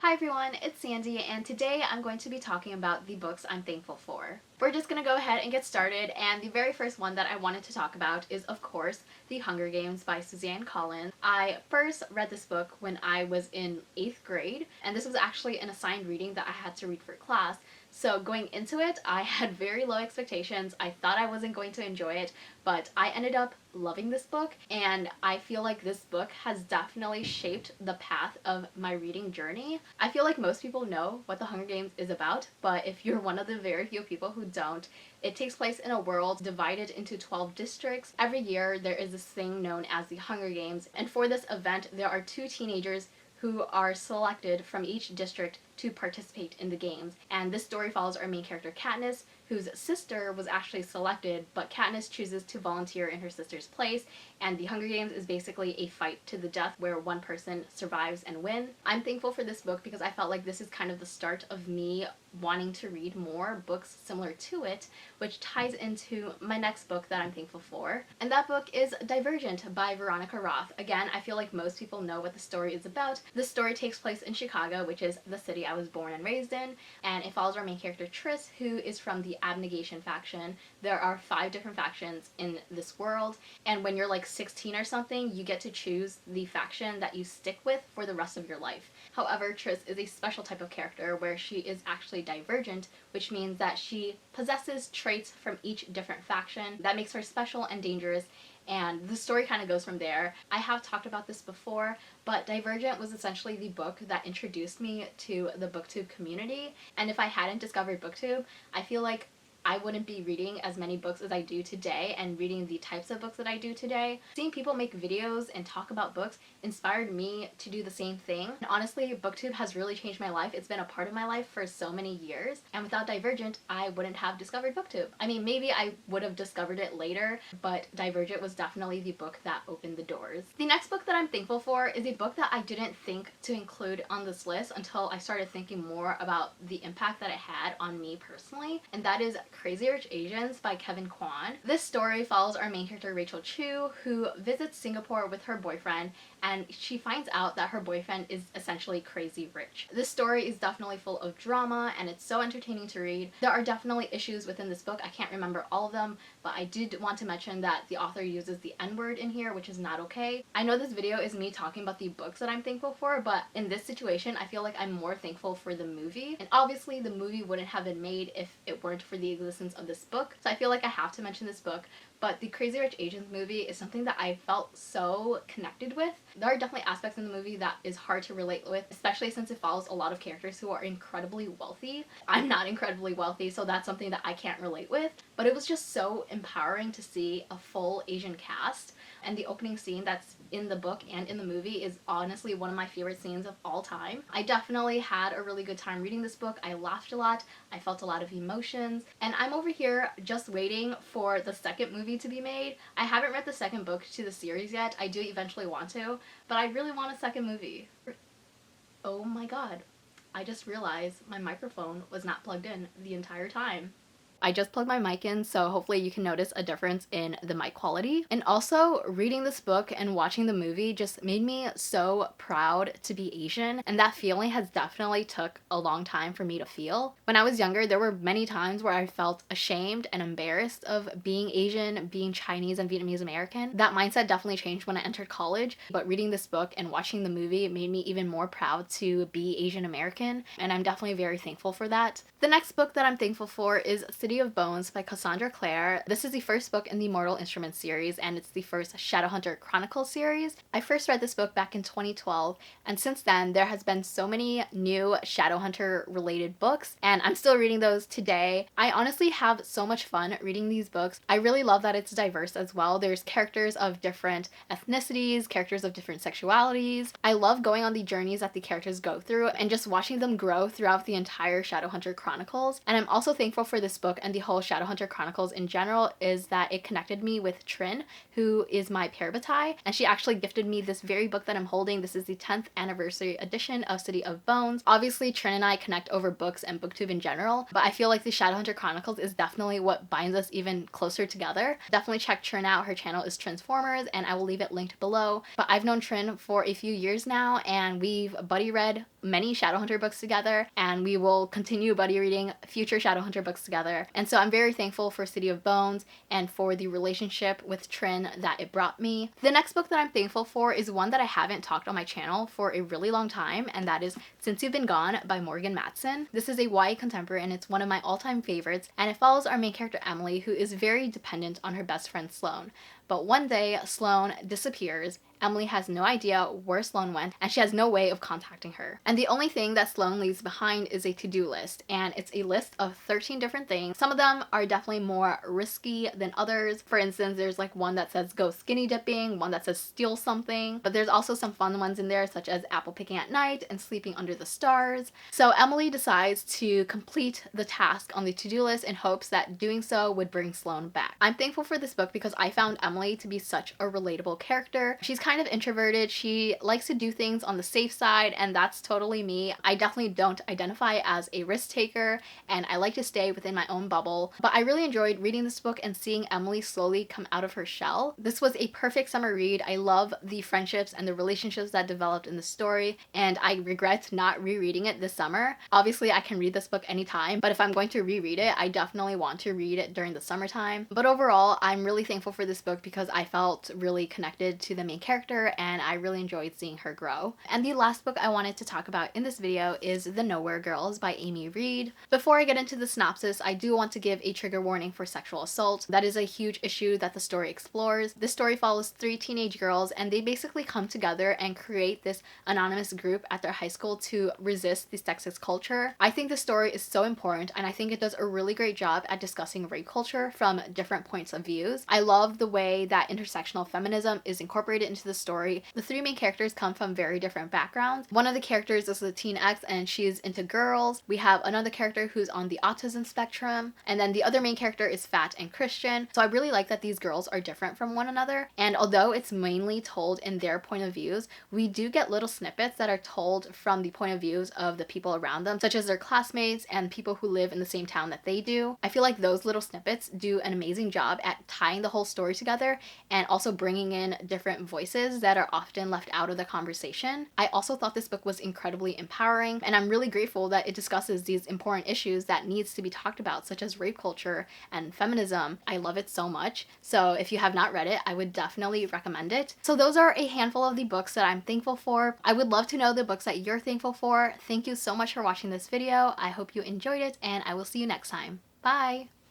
Hi everyone, it's Sandy, and today I'm going to be talking about the books I'm thankful for. We're just gonna go ahead and get started, and the very first one that I wanted to talk about is, of course, The Hunger Games by Suzanne. I first read this book when I was in 8th grade, and this was actually an assigned reading that I had to read for class. So going into it, I had very low expectations. I thought I wasn't going to enjoy it, but I ended up loving this book, and I feel like this book has definitely shaped the path of my reading journey. I feel like most people know what The Hunger Games is about, but if you're one of the very few people who don't, it takes place in a world divided into 12 districts. Every year there is this thing known as the Hunger Games, and for this event there are two teenagers who are selected from each district to participate in the games. And this story follows our main character Katniss, whose sister was actually selected, but Katniss chooses to volunteer in her sister's place, and the Hunger Games is basically a fight to the death where one person survives and wins. I'm thankful for this book because I felt like this is kind of the start of me wanting to read more books similar to it, which ties into my next book that I'm thankful for. And that book is Divergent by Veronica Roth. Again, I feel like most people know what the story is about. This story takes place in Chicago, which is the city I was born and raised in, and it follows our main character Tris, who is from the Abnegation faction. There are 5 different factions in this world, and when you're like 16 or something, you get to choose the faction that you stick with for the rest of your life. However, Tris is a special type of character where she is actually divergent, which means that she possesses traits from each different faction that makes her special and dangerous, and the story kind of goes from there. I have talked about this before, but Divergent was essentially the book that introduced me to the BookTube community, and if I hadn't discovered BookTube, I feel like I wouldn't be reading as many books as I do today and reading the types of books that I do today. Seeing people make videos and talk about books inspired me to do the same thing. And honestly, BookTube has really changed my life. It's been a part of my life for so many years, and without Divergent, I wouldn't have discovered BookTube. I mean, maybe I would have discovered it later, but Divergent was definitely the book that opened the doors. The next book that I'm thankful for is a book that I didn't think to include on this list until I started thinking more about the impact that it had on me personally, and that is Crazy Rich Asians by Kwan. This story follows our main character Rachel Chu, who visits Singapore with her boyfriend, and she finds out that her boyfriend is essentially crazy rich. This story is definitely full of drama, and it's so entertaining to read. There are definitely issues within this book. I can't remember all of them, but I did want to mention that the author uses the N-word in here, which is not okay. I know this video is me talking about the books that I'm thankful for, but in this situation, I feel like I'm more thankful for the movie. And obviously, the movie wouldn't have been made if it weren't for the existence of this book. So I feel like I have to mention this book. But the Crazy Rich Asians movie is something that I felt so connected with. There are definitely aspects in the movie that is hard to relate with, especially since it follows a lot of characters who are incredibly wealthy. I'm not incredibly wealthy, so that's something that I can't relate with. But it was just so empowering to see a full Asian cast. And the opening scene that's in the book and in the movie is honestly one of my favorite scenes of all time. I definitely had a really good time reading this book. I laughed a lot. I felt a lot of emotions. And I'm over here just waiting for the second movie to be made. I haven't read the second book to the series yet. I do eventually want to, but I really want a second movie. Oh my god. I just realized my microphone was not plugged in the entire time. I just plugged my mic in, so hopefully you can notice a difference in the mic quality. And also, reading this book and watching the movie just made me so proud to be Asian, and that feeling has definitely took a long time for me to feel. When I was younger, there were many times where I felt ashamed and embarrassed of being Asian, being Chinese and Vietnamese American. That mindset definitely changed when I entered college, but reading this book and watching the movie made me even more proud to be Asian American, and I'm definitely very thankful for that. The next book that I'm thankful for is City of Bones by Cassandra Clare. This is the first book in the Mortal Instruments series, and it's the first Shadowhunter Chronicles series. I first read this book back in 2012, and since then there has been so many new Shadowhunter related books, and I'm still reading those today. I honestly have so much fun reading these books. I really love that it's diverse as well. There's characters of different ethnicities, characters of different sexualities. I love going on the journeys that the characters go through and just watching them grow throughout the entire Shadowhunter Chronicles. And I'm also thankful for this book and the whole Shadowhunter Chronicles in general is that it connected me with Trin, who is my parabatai, and she actually gifted me this very book that I'm holding. This is the 10th anniversary edition of City of Bones. Obviously, Trin and I connect over books and BookTube in general, but I feel like the Shadowhunter Chronicles is definitely what binds us even closer together. Definitely check Trin out. Her channel is Transformers, and I will leave it linked below. But I've known Trin for a few years now, and we've buddy read many Shadowhunter books together, and we will continue buddy reading future Shadowhunter books together. And so I'm very thankful for City of Bones and for the relationship with Trin that it brought me. The next book that I'm thankful for is one that I haven't talked on my channel for a really long time, and that is Since You've Been Gone by Morgan Matson. This is a YA contemporary and it's one of my all-time favorites, and it follows our main character Emily, who is very dependent on her best friend Sloane. But one day, Sloane disappears. Emily has no idea where Sloane went, and she has no way of contacting her. And the only thing that Sloane leaves behind is a to-do list, and it's a list of 13 different things. Some of them are definitely more risky than others. For instance, there's like one that says go skinny dipping, one that says steal something, but there's also some fun ones in there such as apple picking at night and sleeping under the stars. So Emily decides to complete the task on the to-do list in hopes that doing so would bring Sloane back. I'm thankful for this book because I found Emily to be such a relatable character. She's kind of introverted. She likes to do things on the safe side, and that's totally me. I definitely don't identify as a risk taker, and I like to stay within my own bubble. But I really enjoyed reading this book and seeing Emily slowly come out of her shell. This was a perfect summer read. I love the friendships and the relationships that developed in the story, and I regret not rereading it this summer. Obviously, I can read this book anytime, but if I'm going to reread it, I definitely want to read it during the summertime. But overall, I'm really thankful for this book because I felt really connected to the main character and I really enjoyed seeing her grow. And the last book I wanted to talk about in this video is The Nowhere Girls by Amy Reed. Before I get into the synopsis, I do want to give a trigger warning for sexual assault. That is a huge issue that the story explores. This story follows 3 teenage girls, and they basically come together and create this anonymous group at their high school to resist the sexist culture. I think the story is so important, and I think it does a really great job at discussing rape culture from different points of views. I love the way that intersectional feminism is incorporated into the story. The 3 main characters come from very different backgrounds. One of the characters is a teen ex and she's into girls. We have another character who's on the autism spectrum, and then the other main character is fat and Christian. So I really like that these girls are different from one another, and although it's mainly told in their point of views, we do get little snippets that are told from the point of views of the people around them, such as their classmates and people who live in the same town that they do. I feel like those little snippets do an amazing job at tying the whole story together and also bringing in different voices that are often left out of the conversation. I also thought this book was incredibly empowering, and I'm really grateful that it discusses these important issues that needs to be talked about, such as rape culture and feminism. I love it so much. So if you have not read it, I would definitely recommend it. So those are a handful of the books that I'm thankful for. I would love to know the books that you're thankful for. Thank you so much for watching this video. I hope you enjoyed it, and I will see you next time. Bye!